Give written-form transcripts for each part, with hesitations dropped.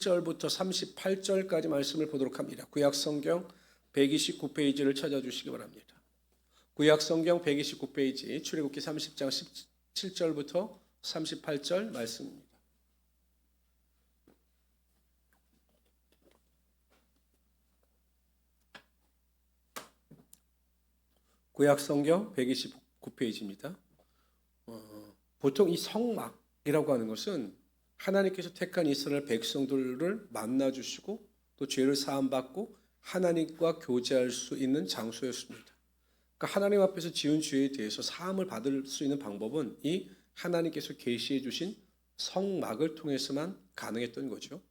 1절부터 38절까지 말씀을 보도록 합니다. 구약성경 129페이지를 찾아주시기 바랍니다. 구약성경 129페이지 출애굽기 30장 17절부터 38절 말씀입니다. 구약성경 129페이지입니다. 보통 이 성막이라고 하는 것은 하나님께서 택한 이스라엘 백성들을 만나주시고 또 죄를 사함받고 하나님과 교제할 수 있는 장소였습니다. 그러니까 하나님 앞에서 지은 죄에 대해서 사함을 받을 수 있는 방법은 이 하나님께서 계시해 주신 성막을 통해서만 가능했던 거죠.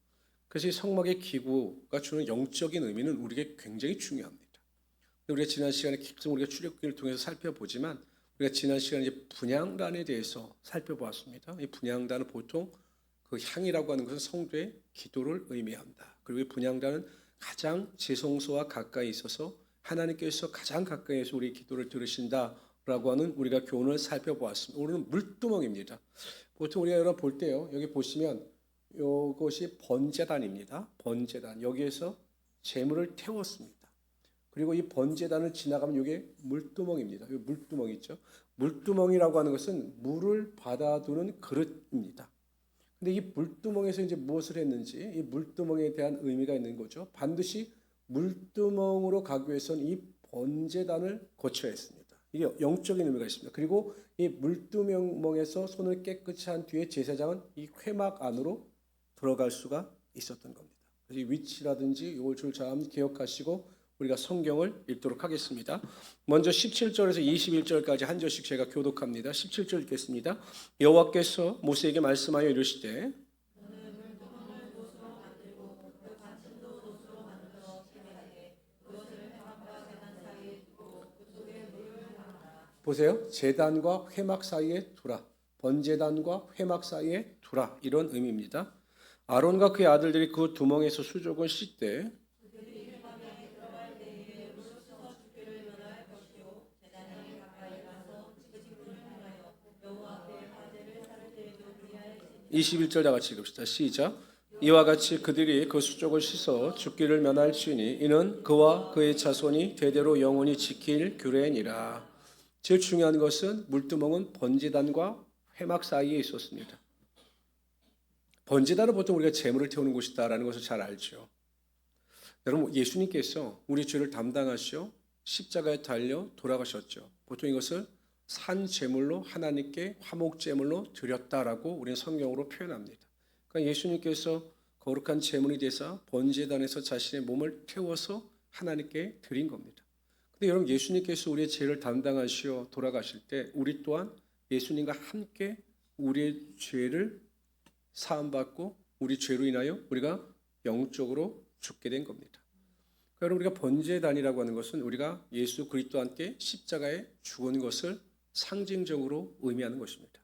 그래서 이 성막의 기구가 주는 영적인 의미는 우리에게 굉장히 중요합니다. 우리가 지난 시간에 계속 우리가 출애굽기를 통해서 살펴보지만 우리가 지난 시간에 이제 분향단에 대해서 살펴보았습니다. 이 분향단은 보통 그 향이라고 하는 것은 성도의 기도를 의미한다. 그리고 이 분향단은 가장 지성소와 가까이 있어서 하나님께서 가장 가까이에서 우리 기도를 들으신다라고 하는 우리가 교훈을 살펴보았습니다. 오늘은 물두멍입니다. 보통 우리가 여러분 볼 때요, 여기 보시면 이것이 번제단입니다. 번제단, 여기에서 제물을 태웠습니다. 그리고 이 번제단을 지나가면 이게 물두멍입니다. 이 물두멍 있죠. 물두멍이라고 하는 것은 물을 받아두는 그릇입니다. 근데 이 물두멍에서 이제 무엇을 했는지 이 물두멍에 대한 의미가 있는 거죠. 반드시 물두멍으로 가기 위해서는 이 번제단을 거쳐야 했습니다. 이게 영적인 의미가 있습니다. 그리고 이 물두멍에서 손을 깨끗이 한 뒤에 제사장은 이 회막 안으로 들어갈 수가 있었던 겁니다. 그래서 이 위치라든지 이걸 잘 기억하시고 우리가 성경을 읽도록 하겠습니다. 먼저 17절에서 21절까지 한 절씩 제가 교독합니다. 17절 읽겠습니다. 여호와께서 모세에게 말씀하여 이르시되 보세요. 제단과 회막 사이에 두라. 번제단과 회막 사이에 두라. 이런 의미입니다. 아론과 그의 아들들이 그 두멍에서 수족을 씻되 21절 다 같이 읽읍시다. 시작. 이와 같이 그들이 그 수족을 씻어 죽기를 면할지니 이는 그와 그의 자손이 대대로 영원히 지킬 규례니라. 제일 중요한 것은 물두멍은 번제단과 회막 사이에 있었습니다. 번제단은 보통 우리가 제물을 태우는 곳이다라는 것을 잘 알죠. 여러분, 예수님께서 우리 죄를 담당하시어 십자가에 달려 돌아가셨죠. 보통 이것을 산 제물로 하나님께 화목 제물로 드렸다라고 우리는 성경으로 표현합니다. 그러니까 예수님께서 거룩한 제물이 되사 번제단에서 자신의 몸을 태워서 하나님께 드린 겁니다. 근데 여러분, 예수님께서 우리의 죄를 담당하시어 돌아가실 때 우리 또한 예수님과 함께 우리의 죄를 사함받고 우리 죄로 인하여 우리가 영적으로 죽게 된 겁니다. 그러니까 여러분, 우리가 번제단이라고 하는 것은 우리가 예수 그리스도와 함께 십자가에 죽은 것을 상징적으로 의미하는 것입니다.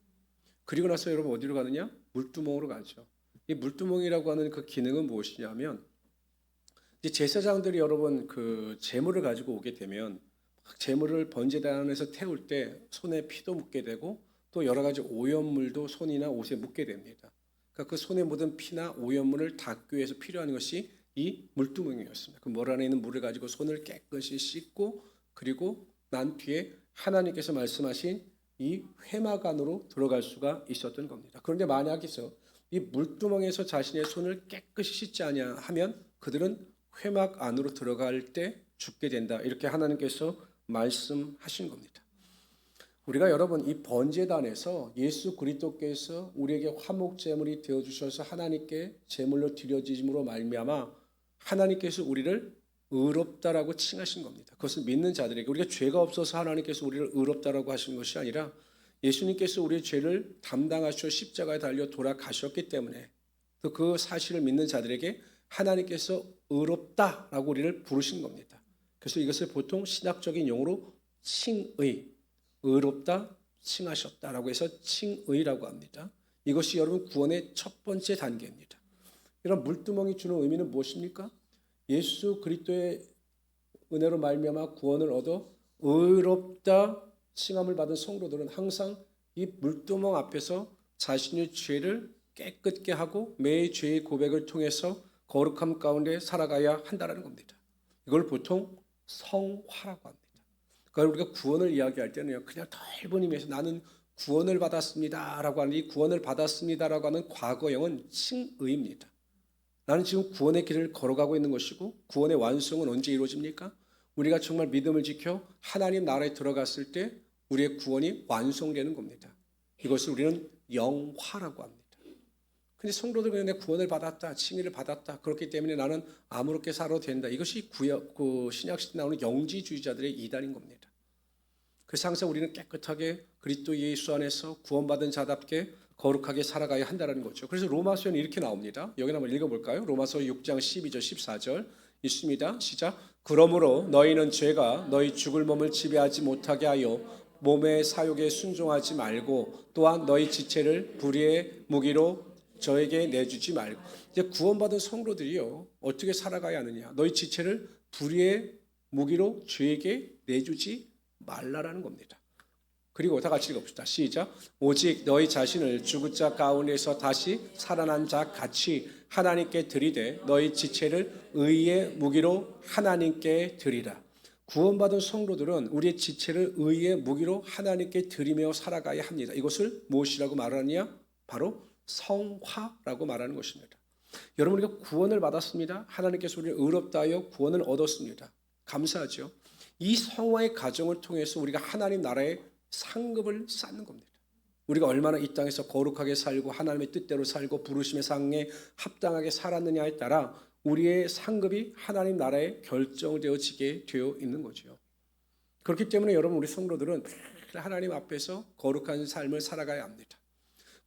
그리고 나서 여러분 어디로 가느냐? 물두멍으로 가죠. 이 물두멍이라고 하는 그 기능은 무엇이냐면 이제 제사장들이 여러분 그 제물을 가지고 오게 되면 제물을 번제단에서 태울 때 손에 피도 묻게 되고 또 여러 가지 오염물도 손이나 옷에 묻게 됩니다. 그러니까 그 손에 묻은 피나 오염물을 닦기 위해서 필요한 것이 이 물두멍이었습니다. 그 물 안에 있는 물을 가지고 손을 깨끗이 씻고 그리고 난 뒤에 하나님께서 말씀하신 이 회막 안으로 들어갈 수가 있었던 겁니다. 그런데 만약에서 이 물두멍에서 자신의 손을 깨끗이 씻지 아니하면 그들은 회막 안으로 들어갈 때 죽게 된다. 이렇게 하나님께서 말씀하신 겁니다. 우리가 여러분 이 번제단에서 예수 그리스도께서 우리에게 화목 제물이 되어 주셔서 하나님께 제물로 드려짐으로 말미암아 하나님께서 우리를 의롭다라고 칭하신 겁니다. 그것은 믿는 자들에게 우리가 죄가 없어서 하나님께서 우리를 의롭다라고 하신 것이 아니라 예수님께서 우리의 죄를 담당하셔 십자가에 달려 돌아가셨기 때문에 또 그 사실을 믿는 자들에게 하나님께서 의롭다라고 우리를 부르신 겁니다. 그래서 이것을 보통 신학적인 용어로 칭의, 의롭다, 칭하셨다라고 해서 칭의라고 합니다. 이것이 여러분 구원의 첫 번째 단계입니다. 이런 물두멍이 주는 의미는 무엇입니까? 예수 그리스도의 은혜로 말미암아 구원을 얻어 의롭다 칭함을 받은 성도들은 항상 이 물두멍 앞에서 자신의 죄를 깨끗게 하고 매일 죄의 고백을 통해서 거룩함 가운데 살아가야 한다는 겁니다. 이걸 보통 성화라고 합니다. 그러니까 우리가 구원을 이야기할 때는 그냥 넓은 의미에서 나는 구원을 받았습니다라고 하는 이 구원을 받았습니다라고 하는 과거형은 칭의입니다. 나는 지금 구원의 길을 걸어가고 있는 것이고 구원의 완성은 언제 이루어집니까? 우리가 정말 믿음을 지켜 하나님 나라에 들어갔을 때 우리의 구원이 완성되는 겁니다. 이것을 우리는 영화라고 합니다. 근데 성도들 그냥 내가 구원을 받았다, 칭의를 받았다. 그렇기 때문에 나는 아무렇게 살아도 된다. 이것이 신약시대에 나오는 영지주의자들의 이단인 겁니다. 그래서 항상 우리는 깨끗하게 그리스도 예수 안에서 구원받은 자답게 거룩하게 살아가야 한다는 거죠. 그래서 로마서에는 이렇게 나옵니다. 여기 한번 읽어볼까요? 로마서 6장 12절 14절 있습니다. 시작. 그러므로 너희는 죄가 너희 죽을 몸을 지배하지 못하게 하여 몸의 사욕에 순종하지 말고 또한 너희 지체를 불의의 무기로 저에게 내주지 말고. 이제 구원받은 성도들이요 어떻게 살아가야 하느냐? 너희 지체를 불의의 무기로 죄에게 내주지 말라라는 겁니다. 그리고 다 같이 읽어봅시다. 시작. 오직 너희 자신을 죽은 자 가운데서 다시 살아난 자 같이 하나님께 드리되 너희 지체를 의의 무기로 하나님께 드리라. 구원받은 성도들은 우리의 지체를 의의 무기로 하나님께 드리며 살아가야 합니다. 이것을 무엇이라고 말하느냐? 바로 성화라고 말하는 것입니다. 여러분 우리가 구원을 받았습니다. 하나님께서 우리를 의롭다 하여 구원을 얻었습니다. 감사하죠. 이 성화의 과정을 통해서 우리가 하나님 나라의 상급을 쌓는 겁니다. 우리가 얼마나 이 땅에서 거룩하게 살고 하나님의 뜻대로 살고 부르심의 상에 합당하게 살았느냐에 따라 우리의 상급이 하나님 나라에 결정되어지게 되어 있는 거죠. 그렇기 때문에 여러분 우리 성도들은 하나님 앞에서 거룩한 삶을 살아가야 합니다.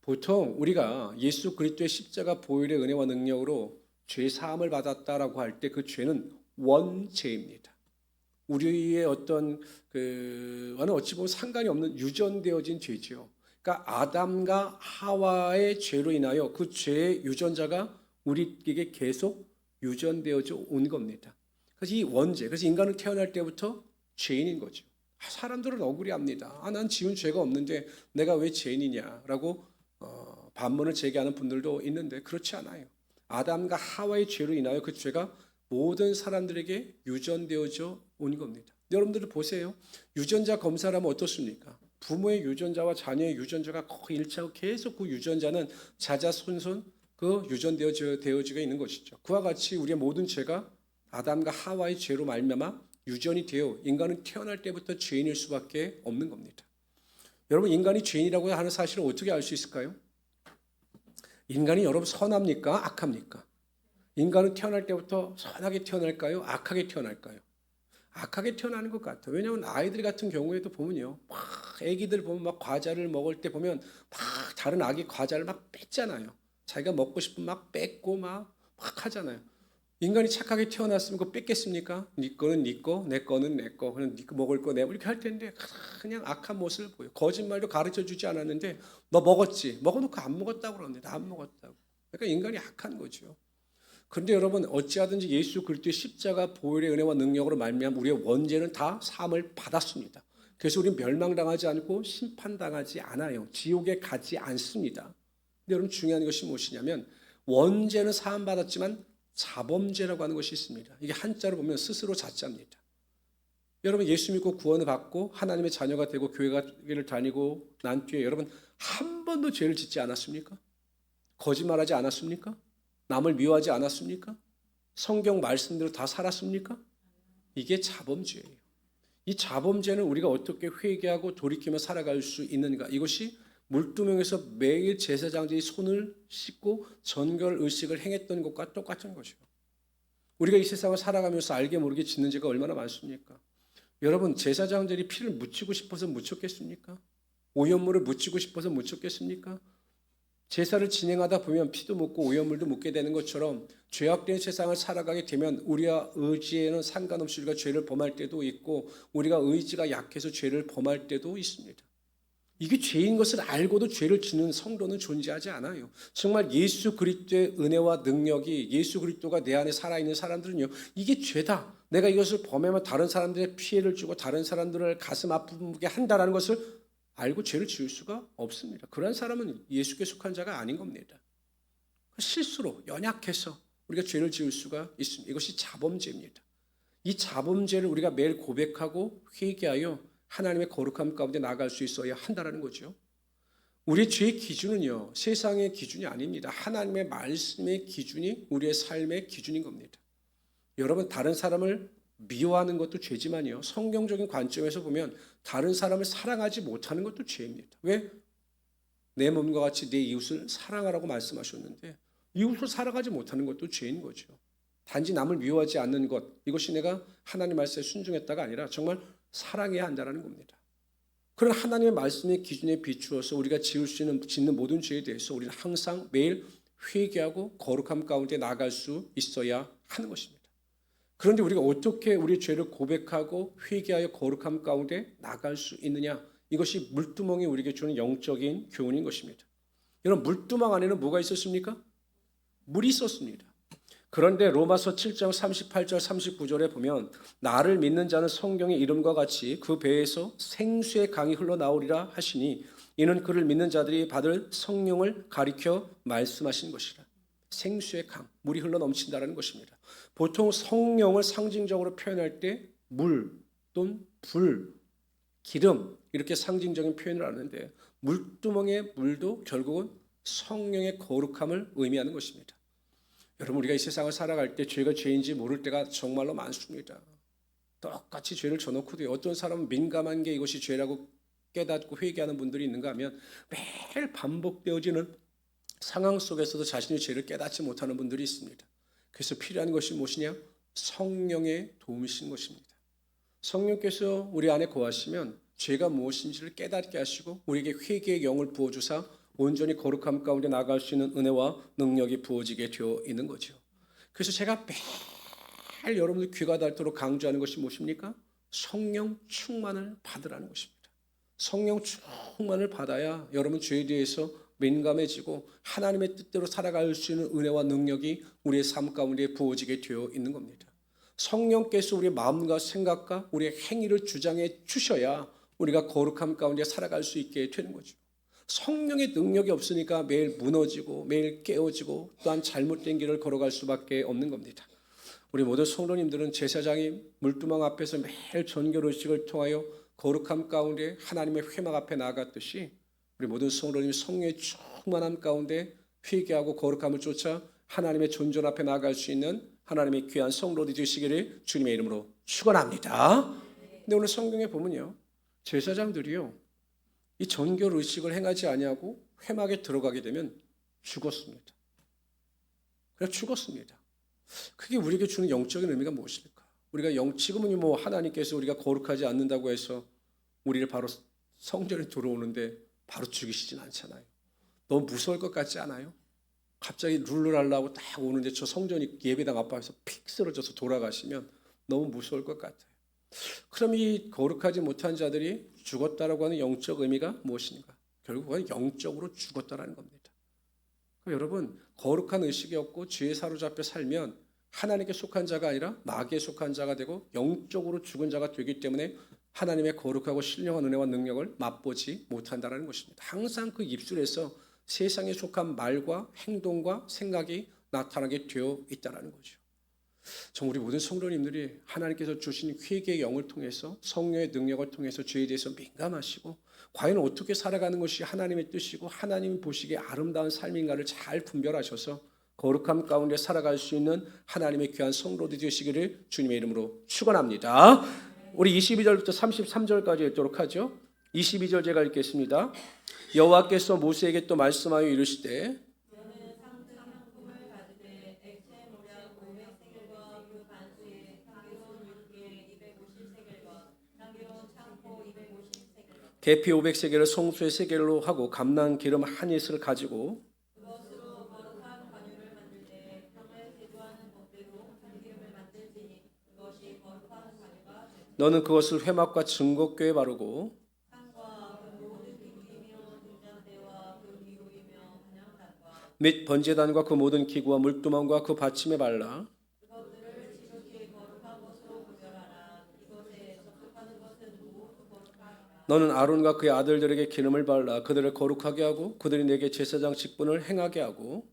보통 우리가 예수 그리스도의 십자가 보혈의 은혜와 능력으로 죄 사함을 받았다라고 할 때 그 죄는 원죄입니다. 우리의 어떤 그와는 어찌 보면 상관이 없는 유전되어진 죄지요. 그러니까 아담과 하와의 죄로 인하여 그 죄의 유전자가 우리에게 계속 유전되어져 온 겁니다. 그래서 이 원죄, 그래서 인간은 태어날 때부터 죄인인 거죠. 사람들은 억울해합니다. 난 지은 죄가 없는데 내가 왜 죄인이냐라고 반문을 제기하는 분들도 있는데 그렇지 않아요. 아담과 하와의 죄로 인하여 그 죄가 모든 사람들에게 유전되어져 온 겁니다. 여러분들 보세요. 유전자 검사를 하면 어떻습니까? 부모의 유전자와 자녀의 유전자가 거의 일치하고 계속 그 유전자는 자자손손 그 유전되어지가 있는 것이죠. 그와 같이 우리의 모든 죄가 아담과 하와의 죄로 말미암아 유전이 되어 인간은 태어날 때부터 죄인일 수밖에 없는 겁니다. 여러분 인간이 죄인이라고 하는 사실을 어떻게 알 수 있을까요? 인간이 여러분 선합니까? 악합니까? 인간은 태어날 때부터 선하게 태어날까요? 악하게 태어날까요? 악하게 태어나는 것 같아요. 왜냐하면 아이들 같은 경우에도 보면요. 애기들 보면 막 과자를 먹을 때 보면 막 다른 아기 과자를 막 뺏잖아요. 자기가 먹고 싶으면 막 뺏고 막 하잖아요. 인간이 착하게 태어났으면 그거 뺏겠습니까? 네 거는 네 거, 내 거는 내 거. 그냥 네 거 먹을 거 내고 이렇게 할 텐데 그냥 악한 모습을 보여요. 거짓말도 가르쳐 주지 않았는데 너 먹었지? 먹어놓고 안 먹었다고 그러는데 안 먹었다고. 그러니까 인간이 악한 거죠. 그런데 여러분 어찌하든지 예수 그리스도의 십자가 보혈의 은혜와 능력으로 말미암아 우리의 원죄는 다 사함을 받았습니다. 그래서 우리는 멸망당하지 않고 심판당하지 않아요. 지옥에 가지 않습니다. 근데 여러분 중요한 것이 무엇이냐면 원죄는 사함 받았지만 자범죄라고 하는 것이 있습니다. 이게 한자로 보면 스스로 자자입니다. 여러분 예수 믿고 구원을 받고 하나님의 자녀가 되고 교회를 다니고 난 뒤에 여러분 한 번도 죄를 짓지 않았습니까? 거짓말하지 않았습니까? 남을 미워하지 않았습니까? 성경 말씀대로 다 살았습니까? 이게 자범죄예요. 이 자범죄는 우리가 어떻게 회개하고 돌이키며 살아갈 수 있는가? 이것이 물두멍에서 매일 제사장들이 손을 씻고 전결 의식을 행했던 것과 똑같은 것이요. 우리가 이 세상을 살아가면서 알게 모르게 짓는 죄가 얼마나 많습니까? 여러분 제사장들이 피를 묻히고 싶어서 묻혔겠습니까? 오염물을 묻히고 싶어서 묻혔겠습니까? 제사를 진행하다 보면 피도 묻고 오염물도 묻게 되는 것처럼 죄악된 세상을 살아가게 되면 우리와 의지에는 상관없이 우리가 죄를 범할 때도 있고 우리가 의지가 약해서 죄를 범할 때도 있습니다. 이게 죄인 것을 알고도 죄를 짓는 성도는 존재하지 않아요. 정말 예수 그리스도의 은혜와 능력이 예수 그리스도가 내 안에 살아있는 사람들은요. 이게 죄다. 내가 이것을 범하면 다른 사람들의 피해를 주고 다른 사람들을 가슴 아프게 한다는 것을 알고 죄를 지을 수가 없습니다. 그런 사람은 예수께 속한 자가 아닌 겁니다. 실수로 연약해서 우리가 죄를 지을 수가 있습니다. 이것이 자범죄입니다. 이 자범죄를 우리가 매일 고백하고 회개하여 하나님의 거룩함 가운데 나아갈 수 있어야 한다는 거죠. 우리의 죄의 기준은요, 세상의 기준이 아닙니다. 하나님의 말씀의 기준이 우리의 삶의 기준인 겁니다. 여러분, 다른 사람을 미워하는 것도 죄지만요, 성경적인 관점에서 보면 다른 사람을 사랑하지 못하는 것도 죄입니다. 왜? 내 몸과 같이 내 이웃을 사랑하라고 말씀하셨는데 이웃을 사랑하지 못하는 것도 죄인 거죠. 단지 남을 미워하지 않는 것, 이것이 내가 하나님 말씀에 순종했다가 아니라 정말 사랑해야 한다는 겁니다. 그런 하나님의 말씀의 기준에 비추어서 우리가 짓는 모든 죄에 대해서 우리는 항상 매일 회개하고 거룩함 가운데 나아갈 수 있어야 하는 것입니다. 그런데 우리가 어떻게 우리 죄를 고백하고 회개하여 거룩함 가운데 나아갈 수 있느냐? 이것이 물두멍이 우리에게 주는 영적인 교훈인 것입니다. 여러분, 물두멍 안에는 뭐가 있었습니까? 물이 있었습니다. 그런데 로마서 7장 38절 39절에 보면 나를 믿는 자는 성경의 이름과 같이 그 배에서 생수의 강이 흘러나오리라 하시니 이는 그를 믿는 자들이 받을 성령을 가리켜 말씀하신 것이라. 생수의 강, 물이 흘러넘친다는 것입니다. 보통 성령을 상징적으로 표현할 때 물 또는 불, 기름 이렇게 상징적인 표현을 하는데 물두멍의 물도 결국은 성령의 거룩함을 의미하는 것입니다. 여러분, 우리가 이 세상을 살아갈 때 죄가 죄인지 모를 때가 정말로 많습니다. 똑같이 죄를 져놓고도 어떤 사람은 민감한 게 이것이 죄라고 깨닫고 회개하는 분들이 있는가 하면 매일 반복되어지는 상황 속에서도 자신의 죄를 깨닫지 못하는 분들이 있습니다. 그래서 필요한 것이 무엇이냐? 성령의 도움이신 것입니다. 성령께서 우리 안에 거하시면 죄가 무엇인지를 깨닫게 하시고 우리에게 회개의 영을 부어주사 온전히 거룩함 가운데 나아갈 수 있는 은혜와 능력이 부어지게 되어 있는 거죠. 그래서 제가 매일 여러분들 귀가 닳도록 강조하는 것이 무엇입니까? 성령 충만을 받으라는 것입니다. 성령 충만을 받아야 여러분 죄에 대해서 민감해지고 하나님의 뜻대로 살아갈 수 있는 은혜와 능력이 우리의 삶 가운데 부어지게 되어 있는 겁니다. 성령께서 우리의 마음과 생각과 우리의 행위를 주장해 주셔야 우리가 거룩함 가운데 살아갈 수 있게 되는 거죠. 성령의 능력이 없으니까 매일 무너지고 매일 깨어지고 또한 잘못된 길을 걸어갈 수밖에 없는 겁니다. 우리 모든 성도님들은 제사장이 물두멍 앞에서 매일 전결의식을 통하여 거룩함 가운데 하나님의 회막 앞에 나아갔듯이 우리 모든 성도님이 성령의 충만함 가운데 회개하고 거룩함을 쫓아 하나님의 존전 앞에 나아갈 수 있는 하나님의 귀한 성도들이 되시기를 주님의 이름으로 축원합니다. 근데 오늘 성경에 보면요, 제사장들이요 이 전결 의식을 행하지 아니하고 회막에 들어가게 되면 죽었습니다. 그래서 죽었습니다. 그게 우리에게 주는 영적인 의미가 무엇일까? 우리가 지금은 뭐 하나님께서 우리가 거룩하지 않는다고 해서 우리를 바로 성전에 들어오는데 바로 죽이시진 않잖아요. 너무 무서울 것 같지 않아요? 갑자기 룰루랄라고 딱 오는데 저 성전이 예배당 앞에서 픽 쓰러져서 돌아가시면 너무 무서울 것 같아요. 그럼 이 거룩하지 못한 자들이 죽었다라고 하는 영적 의미가 무엇인가? 결국은 영적으로 죽었다라는 겁니다. 여러분, 거룩한 의식이 없고 죄에 사로잡혀 살면 하나님께 속한 자가 아니라 마귀에 속한 자가 되고 영적으로 죽은 자가 되기 때문에 하나님의 거룩하고 신령한 은혜와 능력을 맛보지 못한다는 것입니다. 항상 그 입술에서 세상에 속한 말과 행동과 생각이 나타나게 되어 있다는 거죠. 정 우리 모든 성도님들이 하나님께서 주신 회개의 영을 통해서 성령의 능력을 통해서 죄에 대해서 민감하시고 과연 어떻게 살아가는 것이 하나님의 뜻이고 하나님이 보시기에 아름다운 삶인가를 잘 분별하셔서 거룩함 가운데 살아갈 수 있는 하나님의 귀한 성도들이 되시기를 주님의 이름으로 축원합니다. 우리 22절부터 33절까지 읽도록 하죠. 22절 제가 읽겠습니다. 여호와께서 모세에게 또 말씀하여 이르시되 계피 500세겔을 송수의 세겔로 하고 감난 기름 한 이슬을 가지고 너는 그것을 회막과 증거궤에 바르고 및 번제단과 그 모든 기구와 물두멍과 그 받침에 발라 너는 아론과 그의 아들들에게 기름을 발라 그들을 거룩하게 하고 그들이 내게 제사장 직분을 행하게 하고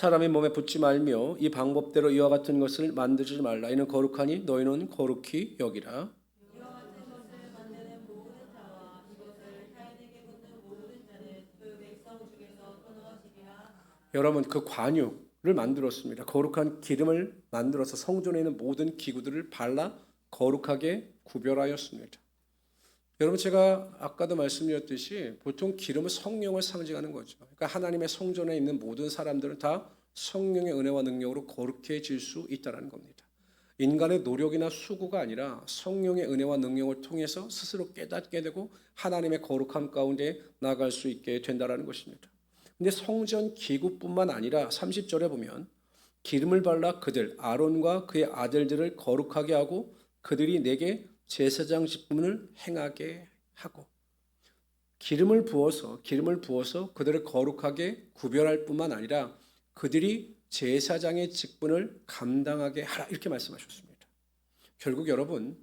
사람의 몸에 붙지 말며 이 방법대로 이와 같은 것을 만들지 말라. 이는 거룩하니 너희는 거룩히 여기라. 여러분 그 관유를 만들었습니다. 거룩한 기름을 만들어서 성전에 있는 모든 기구들을 발라 거룩하게 구별하였습니다. 여러분 제가 아까도 말씀드렸듯이 보통 기름은 성령을 상징하는 거죠. 그러니까 하나님의 성전에 있는 모든 사람들은 다 성령의 은혜와 능력으로 거룩해질 수 있다는 겁니다. 인간의 노력이나 수고가 아니라 성령의 은혜와 능력을 통해서 스스로 깨닫게 되고 하나님의 거룩함 가운데 나아갈 수 있게 된다는 것입니다. 근데 성전 기구뿐만 아니라 30절에 보면 기름을 발라 그들 아론과 그의 아들들을 거룩하게 하고 그들이 내게 제사장 직분을 행하게 하고 기름을 부어서 그들을 거룩하게 구별할 뿐만 아니라 그들이 제사장의 직분을 감당하게 하라 이렇게 말씀하셨습니다. 결국 여러분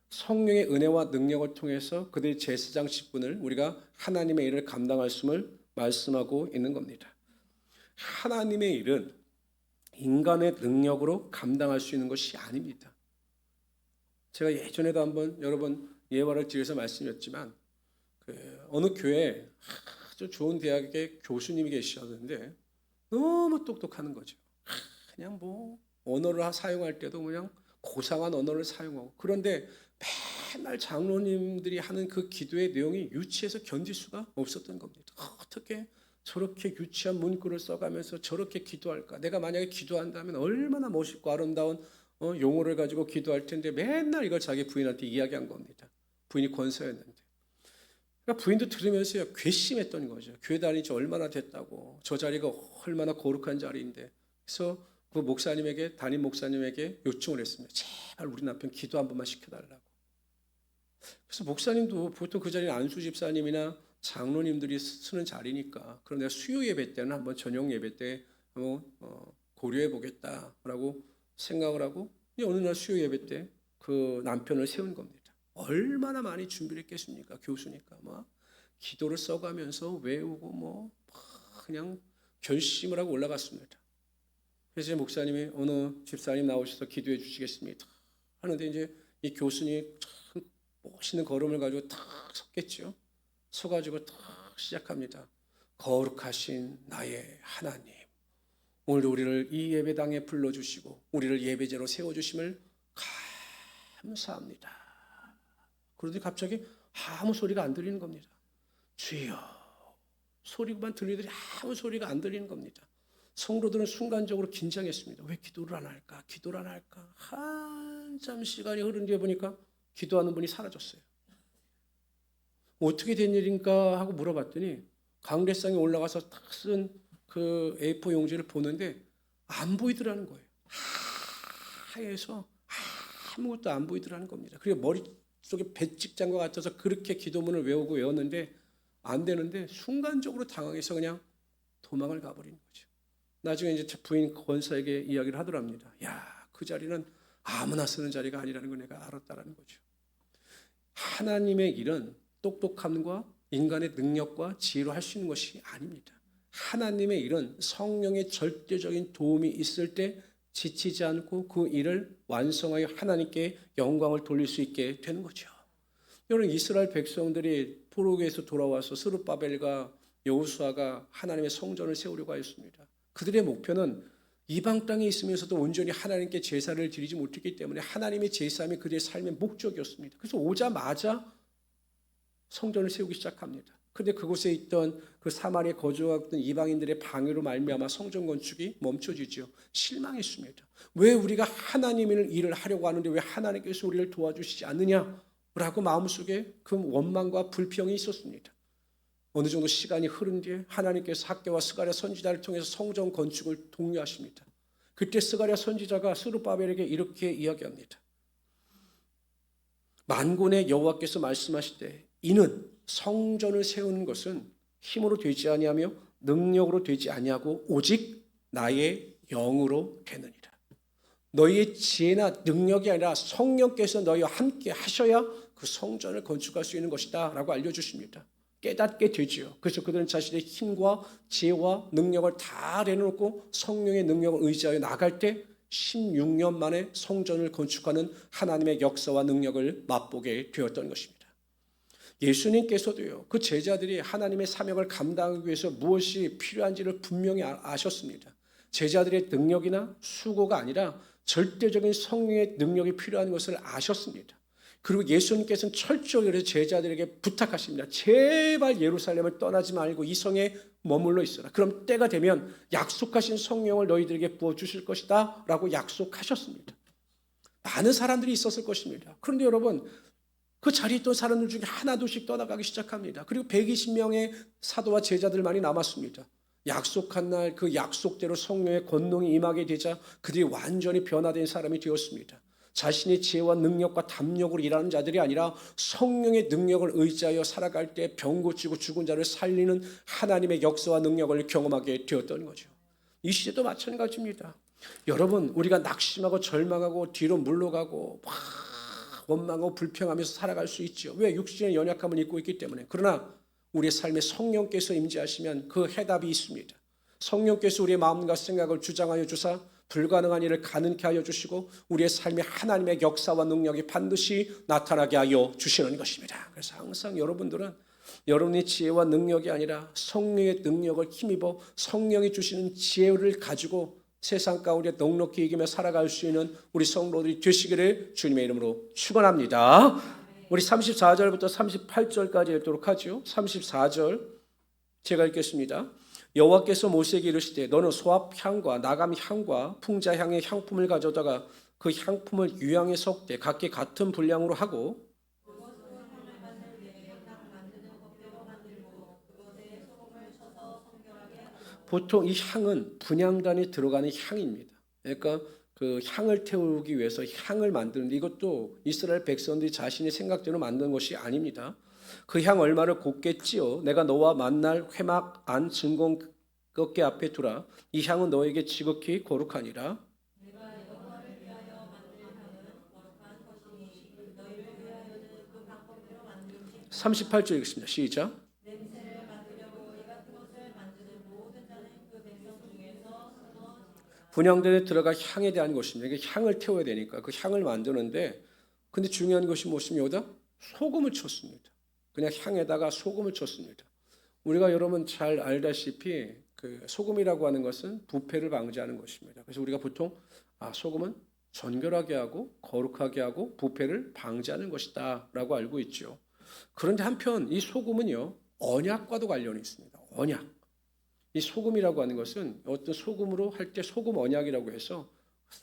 성령의 은혜와 능력을 통해서 그들의 제사장 직분을 우리가 하나님의 일을 감당할 수를 말씀하고 있는 겁니다. 하나님의 일은 인간의 능력으로 감당할 수 있는 것이 아닙니다. 제가 예전에도 한번 여러 번 예화를 들여서 말씀드렸지만 어느 교회에 아주 좋은 대학의 교수님이 계셨는데 너무 똑똑한 거죠. 그냥 뭐 언어를 사용할 때도 그냥 고상한 언어를 사용하고 그런데 맨날 장로님들이 하는 그 기도의 내용이 유치해서 견딜 수가 없었던 겁니다. 어떻게 저렇게 유치한 문구를 써가면서 저렇게 기도할까? 내가 만약에 기도한다면 얼마나 멋있고 아름다운 용어를 가지고 기도할 텐데 맨날 이걸 자기 부인한테 이야기한 겁니다. 부인이 권사였는데. 그러니까 부인도 들으면서 괘씸했던 거죠. 교회 다닌 지 얼마나 됐다고. 저 자리가 얼마나 거룩한 자리인데. 그래서 그 목사님에게 담임 목사님에게 요청을 했습니다. 제발 우리 남편 기도 한 번만 시켜달라고. 그래서 목사님도 보통 그 자리는 안수 집사님이나 장로님들이 쓰는 자리니까 그럼 내가 수요 예배 때는 한번 저녁 예배 때 한번 고려해 보겠다라고 생각을 하고 어느 날 수요 예배 때 그 남편을 세운 겁니다. 얼마나 많이 준비를 했겠습니까? 교수니까 막 기도를 써가면서 외우고 뭐 그냥 결심을 하고 올라갔습니다. 그래서 목사님이 어느 집사님 나오셔서 기도해 주시겠습니다 하는데 이제 이 교수님이 참 멋있는 걸음을 가지고 탁 섰겠죠. 서가지고 탁 시작합니다. 거룩하신 나의 하나님, 오늘도 우리를 이 예배당에 불러주시고 우리를 예배제로 세워주심을 감사합니다. 그러더니 갑자기 아무 소리가 안 들리는 겁니다. 주여 소리만 들리더니 아무 소리가 안 들리는 겁니다. 성도들은 순간적으로 긴장했습니다. 왜 기도를 안 할까? 기도를 안 할까? 한참 시간이 흐른 뒤에 보니까 기도하는 분이 사라졌어요. 어떻게 된 일인가 하고 물어봤더니 강대상에 올라가서 딱 쓴 그 A4 용지를 보는데 안 보이더라는 거예요. 하얘서 아무것도 안 보이더라는 겁니다. 그리고 머릿속에 배찍장과 같아서 그렇게 기도문을 외웠는데 안 되는데 순간적으로 당황해서 그냥 도망을 가버린 거죠. 나중에 이제 부인 권사에게 이야기를 하더랍니다. 야, 그 자리는 아무나 쓰는 자리가 아니라는 걸 내가 알았다라는 거죠. 하나님의 일은 똑똑함과 인간의 능력과 지혜로 할 수 있는 것이 아닙니다. 하나님의 일은 성령의 절대적인 도움이 있을 때 지치지 않고 그 일을 완성하여 하나님께 영광을 돌릴 수 있게 되는 거죠. 여러분 이스라엘 백성들이 포로기에서 돌아와서 스룹바벨과 여호수아가 하나님의 성전을 세우려고 하였습니다. 그들의 목표는 이방 땅에 있으면서도 온전히 하나님께 제사를 드리지 못했기 때문에 하나님의 제사함이 그들의 삶의 목적이었습니다. 그래서 오자마자 성전을 세우기 시작합니다. 그런데 그곳에 있던 그 사마리아에 거주하던 이방인들의 방해로 말미암아 성전 건축이 멈춰지죠. 실망했습니다. 왜 우리가 하나님의 일을 하려고 하는데 왜 하나님께서 우리를 도와주시지 않느냐라고 마음속에 그 원망과 불평이 있었습니다. 어느 정도 시간이 흐른 뒤에 하나님께서 학개와 스가랴 선지자를 통해서 성전 건축을 독려하십니다. 그때 스가랴 선지자가 스룹바벨에게 이렇게 이야기합니다. 만군의 여호와께서 말씀하실 때 이는 성전을 세우는 것은 힘으로 되지 아니하며 능력으로 되지 아니하고 오직 나의 영으로 되느니라. 너희의 지혜나 능력이 아니라 성령께서 너희와 함께 하셔야 그 성전을 건축할 수 있는 것이다 라고 알려주십니다. 깨닫게 되지요. 그래서 그들은 자신의 힘과 지혜와 능력을 다 내놓고 성령의 능력을 의지하여 나갈 때 16년 만에 성전을 건축하는 하나님의 역사와 능력을 맛보게 되었던 것입니다. 예수님께서도요, 그 제자들이 하나님의 사명을 감당하기 위해서 무엇이 필요한지를 분명히 아셨습니다. 제자들의 능력이나 수고가 아니라 절대적인 성령의 능력이 필요한 것을 아셨습니다. 그리고 예수님께서는 철저히 제자들에게 부탁하십니다. 제발 예루살렘을 떠나지 말고 이 성에 머물러 있어라. 그럼 때가 되면 약속하신 성령을 너희들에게 부어주실 것이다 라고 약속하셨습니다. 많은 사람들이 있었을 것입니다. 그런데 여러분, 그 자리에 있던 사람들 중에 하나둘씩 떠나가기 시작합니다. 그리고 120명의 사도와 제자들만이 남았습니다. 약속한 날 그 약속대로 성령의 권능이 임하게 되자 그들이 완전히 변화된 사람이 되었습니다. 자신의 지혜와 능력과 담력으로 일하는 자들이 아니라 성령의 능력을 의지하여 살아갈 때 병 고치고 죽은 자를 살리는 하나님의 역사와 능력을 경험하게 되었던 거죠. 이 시대도 마찬가지입니다. 여러분, 우리가 낙심하고 절망하고 뒤로 물러가고 막 원망하고 불평하면서 살아갈 수 있죠. 왜? 육신의 연약함을 입고 있기 때문에. 그러나 우리의 삶에 성령께서 임재하시면 그 해답이 있습니다. 성령께서 우리의 마음과 생각을 주장하여 주사 불가능한 일을 가능케 하여 주시고 우리의 삶에 하나님의 역사와 능력이 반드시 나타나게 하여 주시는 것입니다. 그래서 항상 여러분들은 여러분의 지혜와 능력이 아니라 성령의 능력을 힘입어 성령이 주시는 지혜를 가지고 세상 가운데 넉넉히 이기며 살아갈 수 있는 우리 성도들이 되시기를 주님의 이름으로 축원합니다. 우리 34절부터 38절까지 읽도록 하죠. 34절 제가 읽겠습니다. 여호와께서 모세에게 이르시되 너는 소합 향과 나감 향과 풍자 향의 향품을 가져다가 그 향품을 유향에 섞되 각기 같은 분량으로 하고 보통 이 향은 분향단에 들어가는 향입니다. 그러니까 그 향을 태우기 위해서 향을 만드는데 이것도 이스라엘 백성들이 자신의 생각대로 만든 것이 아닙니다. 그 향 얼마를 곱게 찌어 내가 너와 만날 회막 안 증거궤 앞에 두라. 이 향은 너에게 지극히 거룩하니라. 38절 읽습니다. 시작. 분향단에 들어가 향에 대한 것입니다. 이게 향을 태워야 되니까 그 향을 만드는데 근데 중요한 것이 무엇이냐? 여기다 소금을 쳤습니다. 그냥 향에다가 소금을 쳤습니다. 우리가 여러분 잘 알다시피 그 소금이라고 하는 것은 부패를 방지하는 것입니다. 그래서 우리가 보통 소금은 정결하게 하고 거룩하게 하고 부패를 방지하는 것이다라고 알고 있죠. 그런데 한편 이 소금은요 언약과도 관련이 있습니다. 언약. 이 소금이라고 하는 것은 어떤 소금으로 할 때 소금 언약이라고 해서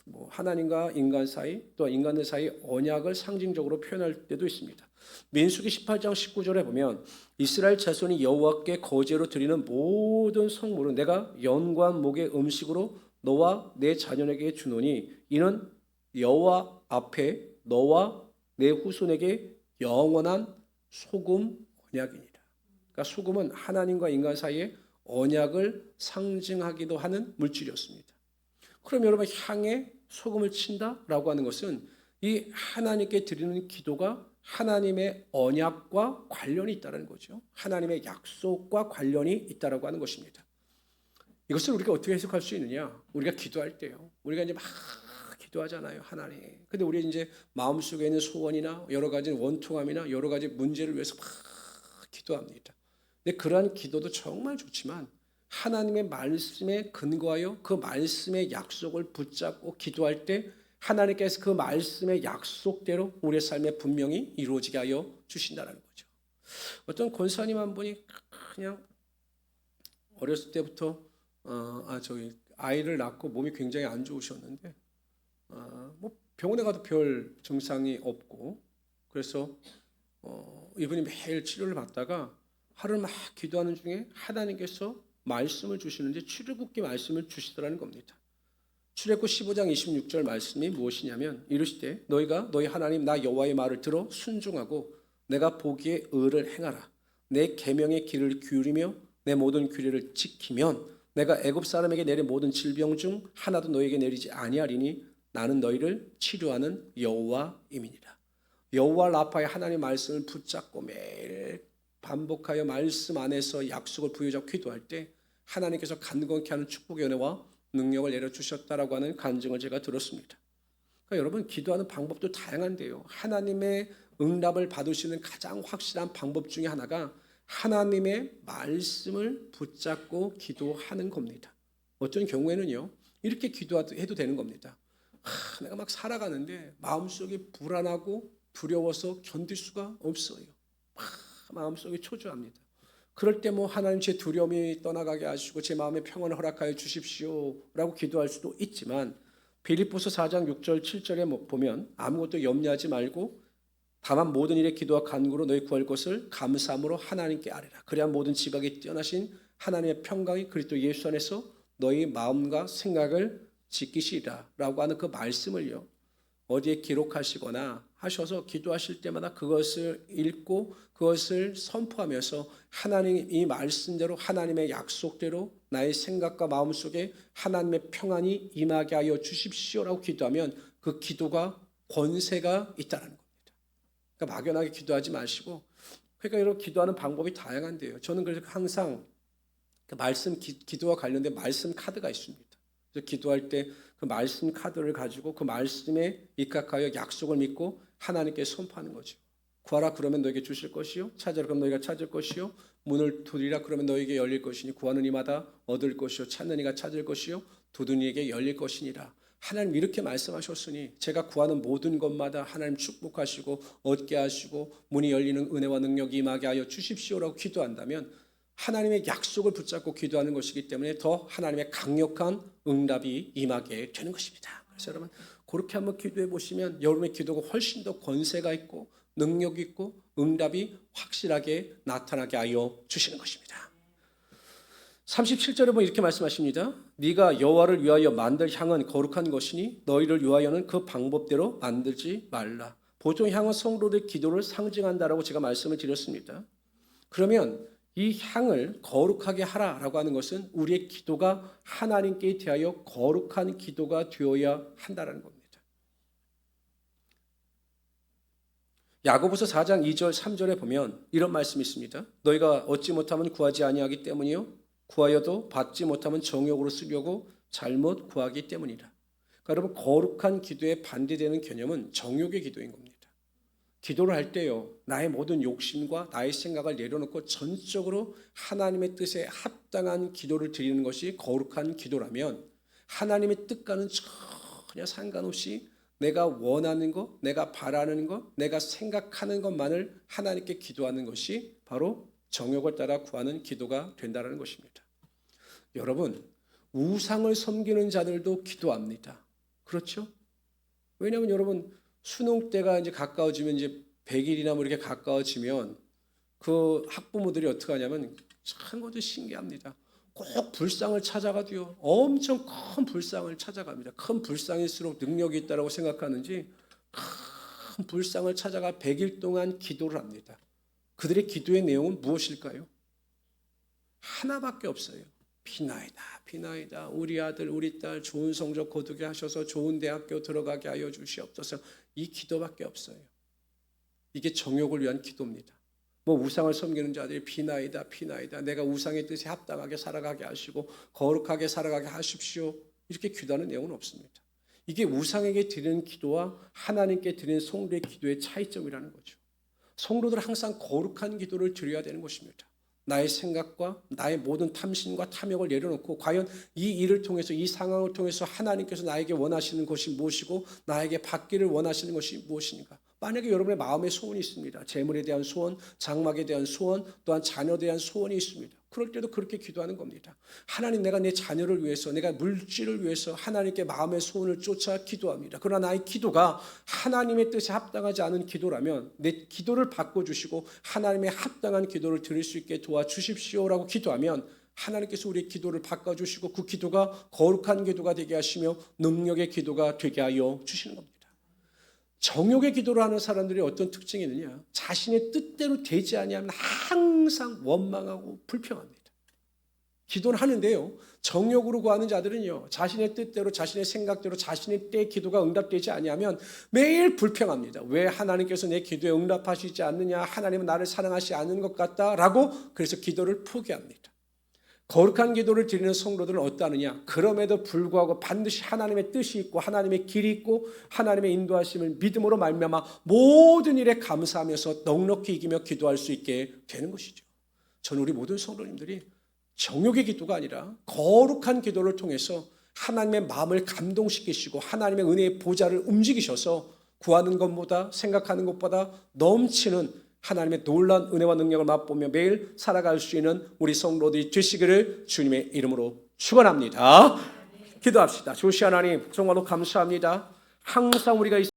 뭐 하나님과 인간 사이 또 인간들 사이 언약을 상징적으로 표현할 때도 있습니다. 민수기 18장 19절에 보면 이스라엘 자손이 여호와께 거제로 드리는 모든 성물은 내가 연관 목의 음식으로 너와 내 자녀에게 주노니 이는 여호와 앞에 너와 내 후손에게 영원한 소금 언약이니라. 그러니까 소금은 하나님과 인간 사이에 언약을 상징하기도 하는 물질이었습니다. 그럼 여러분 향에 소금을 친다라고 하는 것은 이 하나님께 드리는 기도가 하나님의 언약과 관련이 있다는 거죠. 하나님의 약속과 관련이 있다라고 하는 것입니다. 이것을 우리가 어떻게 해석할 수 있느냐? 우리가 기도할 때요. 우리가 이제 막 기도하잖아요, 하나님. 근데 우리 이제 마음속에 있는 소원이나 여러 가지 원통함이나 여러 가지 문제를 위해서 막 기도합니다. 근데 그러한 기도도 정말 좋지만 하나님의 말씀에 근거하여 그 말씀의 약속을 붙잡고 기도할 때 하나님께서 그 말씀의 약속대로 우리의 삶에 분명히 이루어지게 하여 주신다는 거죠. 어떤 권사님 한 분이 그냥 어렸을 때부터 아이를 낳고 몸이 굉장히 안 좋으셨는데 뭐 병원에 가도 별 증상이 없고 그래서 이분이 매일 치료를 받다가 하루를 막 기도하는 중에 하나님께서 말씀을 주시는데 출애굽기 말씀을 주시더라는 겁니다. 출애굽 15장 26절 말씀이 무엇이냐면 이르시되 너희가 너희 하나님 나 여호와의 말을 들어 순종하고 내가 보기에 의를 행하라. 내 계명의 길을 기울이며 내 모든 규례를 지키면 내가 애굽 사람에게 내린 모든 질병 중 하나도 너희에게 내리지 아니하리니 나는 너희를 치료하는 여호와임이니라. 여호와 라파의 하나님의 말씀을 붙잡고 매일 반복하여 말씀 안에서 약속을 부여잡고 기도할 때 하나님께서 간건케 하는 축복의 은혜와 능력을 내려주셨다라고 하는 간증을 제가 들었습니다. 그러니까 여러분, 기도하는 방법도 다양한데요. 하나님의 응답을 받으시는 가장 확실한 방법 중에 하나가 하나님의 말씀을 붙잡고 기도하는 겁니다. 어떤 경우에는요, 이렇게 기도해도 되는 겁니다. 내가 막 살아가는데 마음속이 불안하고 두려워서 견딜 수가 없어요. 마음속이 초조합니다. 그럴 때 뭐 하나님 제 두려움이 떠나가게 하시고 제 마음의 평안을 허락하여 주십시오 라고 기도할 수도 있지만, 빌립보서 4장 6절 7절에 보면 아무것도 염려하지 말고 다만 모든 일에 기도와 간구로 너희 구할 것을 감사함으로 하나님께 아뢰라. 그래야 모든 지각이 뛰어나신 하나님의 평강이 그리스도 예수 안에서 너희 마음과 생각을 지키시리라 라고 하는 그 말씀을요, 어디에 기록하시거나 하셔서 기도하실 때마다 그것을 읽고 그것을 선포하면서 하나님 이 말씀대로 하나님의 약속대로 나의 생각과 마음속에 하나님의 평안이 임하게 하여 주십시오라고 기도하면 그 기도가 권세가 있다는 겁니다. 그러니까 막연하게 기도하지 마시고, 그러니까 여러분, 기도하는 방법이 다양한데요. 저는 그래서 항상 그 말씀 기도와 관련된 말씀 카드가 있습니다. 그래서 기도할 때 그 말씀 카드를 가지고 그 말씀에 입각하여 약속을 믿고 하나님께 선포하는 거죠. 구하라 그러면 너에게 주실 것이요, 찾으라 그러면 너희가 찾을 것이요, 문을 두드리라 그러면 너에게 열릴 것이니 구하는 이마다 얻을 것이요, 찾는 이가 찾을 것이요, 두드리는 이에게 열릴 것이니라. 하나님 이렇게 말씀하셨으니 제가 구하는 모든 것마다 하나님 축복하시고 얻게 하시고 문이 열리는 은혜와 능력이 임하게 하여 주십시오라고 기도한다면 하나님의 약속을 붙잡고 기도하는 것이기 때문에 더 하나님의 강력한 응답이 임하게 되는 것입니다. 그래서 여러분, 그렇게 한번 기도해 보시면 여러분의 기도가 훨씬 더 권세가 있고 능력이 있고 응답이 확실하게 나타나게 하여 주시는 것입니다. 37절에 보면 이렇게 말씀하십니다. 네가 여호와를 위하여 만들 향은 거룩한 것이니 너희를 위하여는 그 방법대로 만들지 말라. 보통 향은 성도들의 기도를 상징한다라고 제가 말씀을 드렸습니다. 그러면 이 향을 거룩하게 하라라고 하는 것은 우리의 기도가 하나님께 대하여 거룩한 기도가 되어야 한다는 겁니다. 야고보서 4장 2절 3절에 보면 이런 말씀이 있습니다. 너희가 얻지 못하면 구하지 아니하기 때문이요, 구하여도 받지 못하면 정욕으로 쓰려고 잘못 구하기 때문이라. 그러니까 여러분, 거룩한 기도에 반대되는 개념은 정욕의 기도인 겁니다. 기도를 할 때요, 나의 모든 욕심과 나의 생각을 내려놓고 전적으로 하나님의 뜻에 합당한 기도를 드리는 것이 거룩한 기도라면, 하나님의 뜻과는 전혀 상관없이 내가 원하는 것, 내가 바라는 것, 내가 생각하는 것만을 하나님께 기도하는 것이 바로 정욕을 따라 구하는 기도가 된다는 것입니다. 여러분, 우상을 섬기는 자들도 기도합니다. 그렇죠? 왜냐하면 여러분, 수능 때가 이제 가까워지면 이제 100일이나 뭐 이렇게 가까워지면 그 학부모들이 어떻게 하냐면 참 것도 신기합니다. 꼭 불상을 찾아가도요, 엄청 큰 불상을 찾아갑니다. 큰 불상일수록 능력이 있다고 생각하는지 큰 불상을 찾아가 100일 동안 기도를 합니다. 그들의 기도의 내용은 무엇일까요? 하나밖에 없어요. 비나이다, 비나이다. 우리 아들, 우리 딸 좋은 성적 거두게 하셔서 좋은 대학교 들어가게 하여 주시옵소서. 이 기도밖에 없어요. 이게 정욕을 위한 기도입니다. 뭐 우상을 섬기는 자들이 비나이다, 비나이다. 내가 우상의 뜻에 합당하게 살아가게 하시고 거룩하게 살아가게 하십시오. 이렇게 기도하는 내용은 없습니다. 이게 우상에게 드리는 기도와 하나님께 드리는 성도의 기도의 차이점이라는 거죠. 성도들은 항상 거룩한 기도를 드려야 되는 것입니다. 나의 생각과 나의 모든 탐심과 탐욕을 내려놓고 과연 이 일을 통해서, 이 상황을 통해서 하나님께서 나에게 원하시는 것이 무엇이고 나에게 받기를 원하시는 것이 무엇인가. 만약에 여러분의 마음에 소원이 있습니다. 재물에 대한 소원, 장막에 대한 소원, 또한 자녀에 대한 소원이 있습니다. 그럴 때도 그렇게 기도하는 겁니다. 하나님, 내가 내 자녀를 위해서, 내가 물질을 위해서 하나님께 마음의 소원을 쫓아 기도합니다. 그러나 나의 기도가 하나님의 뜻에 합당하지 않은 기도라면 내 기도를 바꿔주시고 하나님의 합당한 기도를 드릴 수 있게 도와주십시오라고 기도하면 하나님께서 우리의 기도를 바꿔주시고 그 기도가 거룩한 기도가 되게 하시며 능력의 기도가 되게 하여 주시는 겁니다. 정욕의 기도를 하는 사람들이 어떤 특징이 있느냐? 자신의 뜻대로 되지 아니하면 항상 원망하고 불평합니다. 기도는 하는데요. 정욕으로 구하는 자들은요. 자신의 뜻대로 자신의 생각대로 자신의 때에 기도가 응답되지 아니하면 매일 불평합니다. 왜 하나님께서 내 기도에 응답하시지 않느냐. 하나님은 나를 사랑하시지 않는 것 같다라고 그래서 기도를 포기합니다. 거룩한 기도를 드리는 성도들은 어떠하느냐. 그럼에도 불구하고 반드시 하나님의 뜻이 있고 하나님의 길이 있고 하나님의 인도하심을 믿음으로 말미암아 모든 일에 감사하면서 넉넉히 이기며 기도할 수 있게 되는 것이죠. 저는 우리 모든 성도님들이 정욕의 기도가 아니라 거룩한 기도를 통해서 하나님의 마음을 감동시키시고 하나님의 은혜의 보좌를 움직이셔서 구하는 것보다 생각하는 것보다 넘치는 하나님의 놀라운 은혜와 능력을 맛보며 매일 살아갈 수 있는 우리 성도들이 되시기를 주님의 이름으로 축원합니다. 기도합시다. 조시 하나님 정말로 감사합니다. 항상 우리가